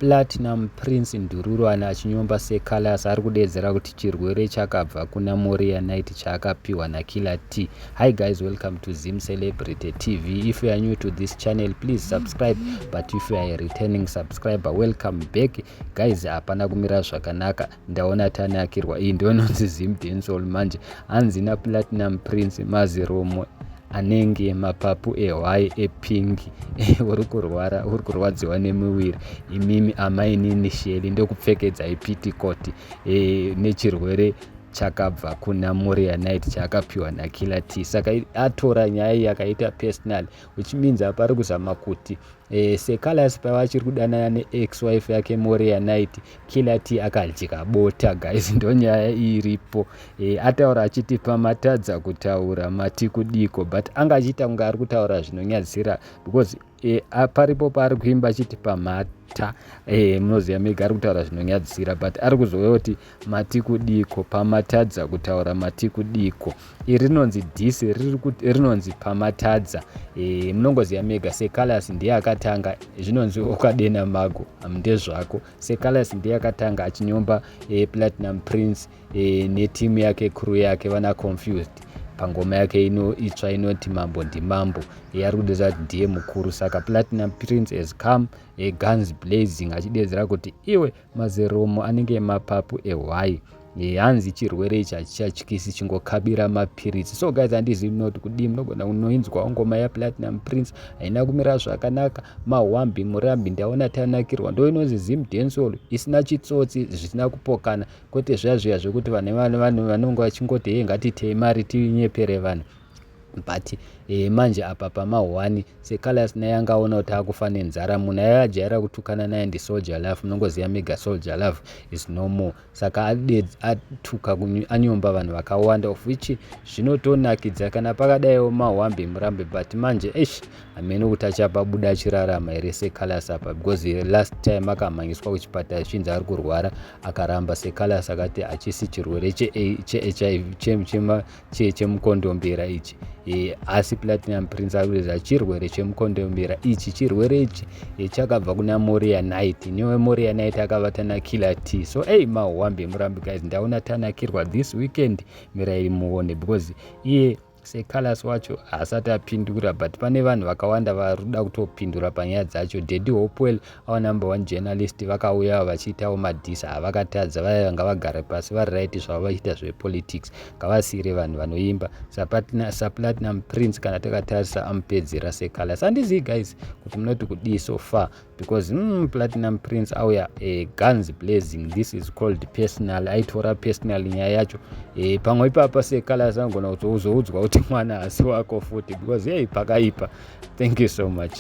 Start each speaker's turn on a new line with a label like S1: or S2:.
S1: Platinum Prince Ndururwana achinyomba seColors ari kudedzera kuti chirwere chakabva kuna Moria Knight chaakapiwa naKiller T. Hi guys, welcome to Zim Celebrity TV. If you are new to this channel, please subscribe, but if you are a returning subscriber, welcome back. Guys, hapana kumira zvakanaka, ndaona tanakirwa. Iyi ndononzi Zim Dancehall manje. Hanzi naPlatinum Prince maziromo anenge mapapu ehwai epingi uri kurwadziwa nemuwiri. Imimi amainini sheli ndokupfekedza ipitikoti nechirwere chakabva kuna Moria Knight chaakapiwa naKiller T. Saka atora nyaya iyi akaita personal, which means apari kuzama kuti seColors pavachiri kudanana neex-wife yake Moria Knight, Killer T akadyika bota. Guys, ndo nyaya iripo. Ataura achiti pamatadza kutaura mati kudiko, but anga achiita kunge ari kutaura zvinonyadzisira because paripo paari kuimba achiti pamata, munoziva mega ari kutaura zvinonyadzisira, but ari kuzouya kuti mati kudiko, pamatadza kutaura mati kudiko. Iri rinonzi dhisi, rinonzi pamatadza. Munongoziva mega seColors ndiye akatanga, zvinonzi ukadena mago ndezvako. seColors ndiye akatanga achinyomba Platinum Prince netimu yake, crew yake vana Confused pangoma yake itsva inoti mambo ndimambo. Ari kudedzera kuti ndiye mukuru. Saka Platinum Prince has come guns blazing achidedzera kuti iwe mazeromo anenge mapapu ehwai. Hanzi chirwere ichi hachichatyisi, chingokabira mapiritsi. So guys, handizivi noti kudii munogona kunoinzwa ngoma yaPlatinum Prince haina kumira zvakanaka, mahwambi murambi, ndaona tanakirwa. Ndo inonzi Zim Dancehall isina chitsotsi, zvisina kupokana, kwete zviya zvekuti vanhu vanonge vachingoti hey ngatitei mari tinyepere vanhu. But manje apa pamahwani seColors naye angaona kuti akufa nenzara. Munhu ayajaira kutukana naye ndiSoldier Love, munongoziva mega Soldier Love is no more. Saka atuka anyomba vanhu vakawanda, of which zvinotonakidza kana pakadaiwo mahwambi murambe. But manje hamene kuti achapabuda achirarama here seColors apa, because last time akamhanyiswa kuchipatara chinzi ari kurwara akaramba. seColors akati hachisi chirwere cheHIV chemukondombera ichi. Asi Platinum Prince arikudedzera chirwere chemukondombera ichi. Chirwere ichi chakabva kuna Moria Knight, newe Moria Knight akavata naKiller T. So mahwambi murambi guys, ndaona tanakirwa this weekend. Mirai muone, because iye seColors wacho haasati apindura, but pane vanhu vakawanda vari kuda kutopindura panyaya dzacho. Daddy Hopewell, our number one journalist, vakauya vachiitawo madhisa. Havakatadza, vanga vagare pasi vari right zvavo vachiita zvepolitics. Ngavasiyire vanhu vanoimba. saPlatinum Prince kana takatarisa amupedzera seColors. Handizivi guys kuti munoti kudii so far, because Platinum Prince auya guns blazing. This is called personal. Aitora personal nyaya yacho. Pamwe ipapa seColors angona kuzoudzwa kuti mwana hasi wako futi, because pakaipa. Thank you so much.